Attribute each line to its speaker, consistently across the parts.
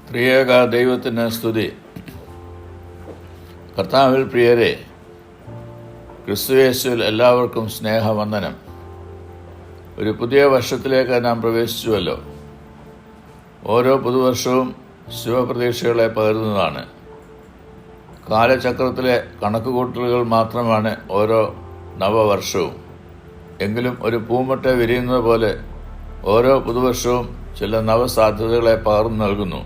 Speaker 1: ത്രിയേക ദൈവത്തിന് സ്തുതി. കർത്താവിൽ പ്രിയരെ, ക്രിസ്തുയേശുവിൽ എല്ലാവർക്കും സ്നേഹവന്ദനം. ഒരു പുതിയ വർഷത്തിലേക്ക് നാം പ്രവേശിച്ചുവല്ലോ. ഓരോ പുതുവർഷവും ശുഭപ്രതീക്ഷകളെ പകരുന്നതാണ്. കാലചക്രത്തിലെ കണക്കുകൂട്ടലുകൾ മാത്രമാണ് ഓരോ നവവർഷവും. എങ്കിലും ഒരു പൂമൊട്ട വിരിയുന്നത് പോലെ ഓരോ പുതുവർഷവും ചില നവസാധ്യതകളെ പകർന്നു നൽകുന്നു.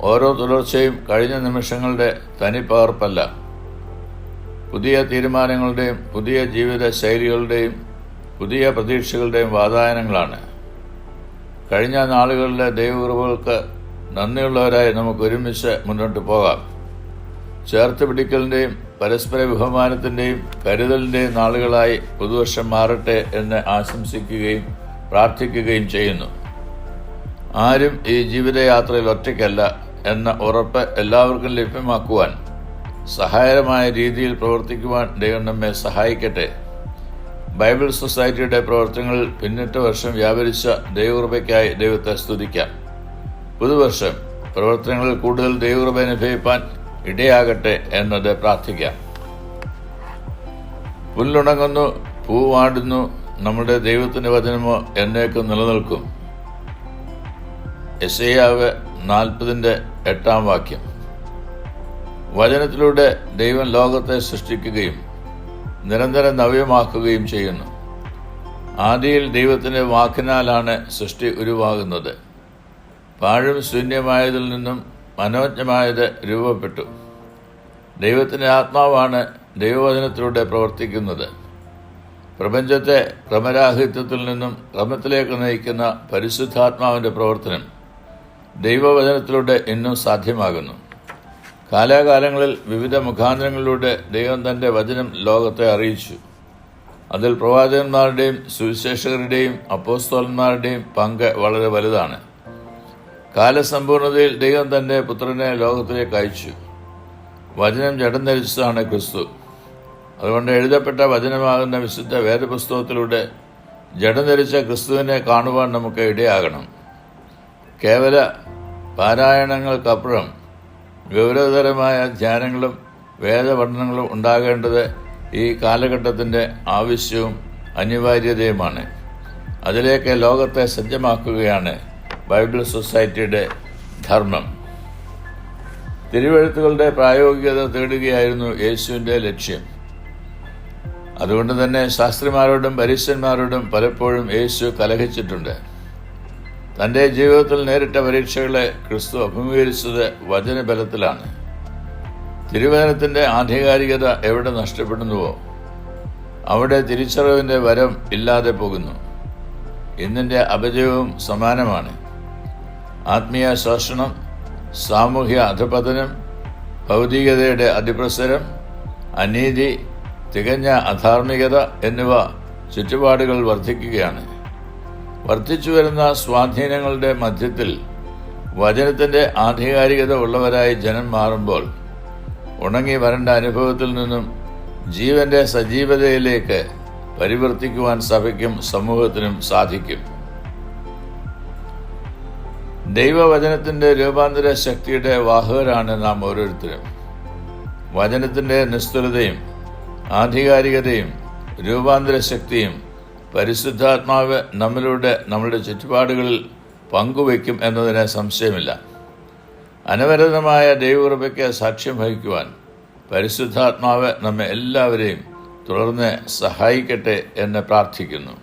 Speaker 1: ഓരോ തുടർച്ചയും കഴിഞ്ഞ നിമിഷങ്ങളുടെ തനിപ്പകർപ്പല്ല, പുതിയ തീരുമാനങ്ങളുടെയും പുതിയ ജീവിത ശൈലികളുടെയും പുതിയ പ്രതീക്ഷകളുടെയും വാതായനങ്ങളാണ്. കഴിഞ്ഞ നാളുകളിലെ ദൈവകൃപകൾക്ക് നന്ദിയുള്ളവരായി നമുക്ക് ഒരുമിച്ച് മുന്നോട്ട് പോകാം. ചേർത്ത് പിടിക്കലിൻ്റെയും പരസ്പര ബഹുമാനത്തിൻ്റെയും കരുതലിൻ്റെയും നാളുകളായി പുതുവർഷം മാറട്ടെ എന്ന് ആശംസിക്കുകയും പ്രാർത്ഥിക്കുകയും ചെയ്യുന്നു. ആരും ഈ ജീവിതയാത്രയിൽ ഒറ്റയ്ക്കല്ല എന്ന ഉറപ്പ് എല്ലാവർക്കും ലഭ്യമാക്കുവാൻ സഹായകരമായ രീതിയിൽ പ്രവർത്തിക്കുവാൻ ദൈവം നമ്മെ സഹായിക്കട്ടെ. ബൈബിൾ സൊസൈറ്റിയുടെ പ്രവർത്തനങ്ങളിൽ പിന്നിട്ട വർഷം വ്യാപരിച്ച ദൈവകൃപയ്ക്കായി ദൈവത്തെ സ്തുതിക്കാം. പുതുവർഷം പ്രവർത്തനങ്ങളിൽ കൂടുതൽ ദൈവകൃപ അനുഭവിപ്പാൻ ഇടയാകട്ടെ എന്നത് പ്രാർത്ഥിക്കാം. പുല്ലുണങ്ങുന്നു, പൂവാടുന്നു, നമ്മുടെ ദൈവത്തിൻ്റെ വചനമോ എന്നേക്കും നിലനിൽക്കും. യെശയ്യാവ് 40:8 വചനത്തിലൂടെ ദൈവം ലോകത്തെ സൃഷ്ടിക്കുകയും നിരന്തരം നവ്യമാക്കുകയും ചെയ്യുന്നു. ആദിയിൽ ദൈവത്തിൻ്റെ വാക്കിനാലാണ് സൃഷ്ടി ഉരുവാകുന്നത്. പാഴും ശൂന്യമായതിൽ നിന്നും മനോജ്ഞമായത് രൂപപ്പെട്ടു. ദൈവത്തിൻ്റെ ആത്മാവാണ് ദൈവവചനത്തിലൂടെ പ്രവർത്തിക്കുന്നത്. പ്രപഞ്ചത്തെ ക്രമരാഹിത്യത്തിൽ നിന്നും ക്രമത്തിലേക്ക് നയിക്കുന്ന പരിശുദ്ധാത്മാവിൻ്റെ പ്രവർത്തനം ദൈവവചനത്തിലൂടെ ഇന്നും സാധ്യമാകുന്നു. കാലാകാലങ്ങളിൽ വിവിധ മുഖാന്തരങ്ങളിലൂടെ ദൈവം തൻ്റെ വചനം ലോകത്തെ അറിയിച്ചു. അതിൽ പ്രവാചകന്മാരുടെയും സുവിശേഷകരുടെയും അപ്പോസ്തലന്മാരുടെയും പങ്ക് വളരെ വലുതാണ്. കാലസമ്പൂർണതയിൽ ദൈവം തൻ്റെ പുത്രനെ ലോകത്തിലേക്ക് അയച്ചു. വചനം ജഡം ധരിച്ചതാണ് ക്രിസ്തു. അതുകൊണ്ട് എഴുതപ്പെട്ട വചനമാകുന്ന വിശുദ്ധ വേദപുസ്തകത്തിലൂടെ ജഡം ധരിച്ച ക്രിസ്തുവിനെ കാണുവാൻ നമുക്ക് ഇടയാകണം. കേവല പാരായണങ്ങൾക്കപ്പുറം ഗൗരവതരമായ ധ്യാനങ്ങളും വേദപഠനങ്ങളും ഉണ്ടാകേണ്ടത് ഈ കാലഘട്ടത്തിൻ്റെ ആവശ്യവും അനിവാര്യതയുമാണ്. അതിലേക്ക് ലോകത്തെ സജ്ജമാക്കുകയാണ് ബൈബിൾ സൊസൈറ്റിയുടെ ധർമ്മം. തിരുവെഴുത്തുകളുടെ പ്രായോഗികത തേടുകയായിരുന്നു യേശുവിൻ്റെ ലക്ഷ്യം. അതുകൊണ്ട് തന്നെ ശാസ്ത്രിമാരോടും പരീശന്മാരോടും പലപ്പോഴും യേശു കലഹിച്ചിട്ടുണ്ട്. തൻ്റെ ജീവിതത്തിൽ നേരിട്ട പരീക്ഷകളെ ക്രിസ്തു അഭിമുഖീകരിച്ചത് വചനബലത്തിലാണ്. തിരുവചനത്തിൻ്റെ ആധികാരികത എവിടെ നഷ്ടപ്പെടുന്നുവോ അവിടെ തിരിച്ചറിവിൻ്റെ വരം ഇല്ലാതെ പോകുന്നു. ഇന്നിൻ്റെ അപജയവും സമാനമാണ്. ആത്മീയ ശോഷണം, സാമൂഹ്യ അധപതനം, ഭൗതികതയുടെ അതിപ്രസരം, അനീതി, തികഞ്ഞ അധാർമികത എന്നിവ ചുറ്റുപാടുകൾ വർദ്ധിക്കുകയാണ്. വർദ്ധിച്ചു വരുന്ന സ്വാധീനങ്ങളുടെ മധ്യത്തിൽ വചനത്തിൻ്റെ ആധികാരികത ഉള്ളവരായി ജനം മാറുമ്പോൾ ഉണങ്ങി വരണ്ട അനുഭവത്തിൽ നിന്നും ജീവന്റെ സജീവതയിലേക്ക് പരിവർത്തിക്കുവാൻ സഭയ്ക്കും സമൂഹത്തിനും സാധിക്കും. ദൈവവചനത്തിൻ്റെ രൂപാന്തര ശക്തിയുടെ വാഹകരാണ് നാം ഓരോരുത്തരും. വചനത്തിൻ്റെ നിസ്തുലതയും ആധികാരികതയും രൂപാന്തര ശക്തിയും പരിശുദ്ധാത്മാവ് നമ്മിലൂടെ നമ്മളുടെ ചുറ്റുപാടുകളിൽ പങ്കുവയ്ക്കും എന്നതിന് സംശയമില്ല. അനവരതമായ ദൈവകൃപയ്ക്ക് സാക്ഷ്യം വഹിക്കുവാൻ പരിശുദ്ധാത്മാവ് നമ്മെ എല്ലാവരെയും തുടർന്ന് സഹായിക്കട്ടെ എന്ന് പ്രാർത്ഥിക്കുന്നു.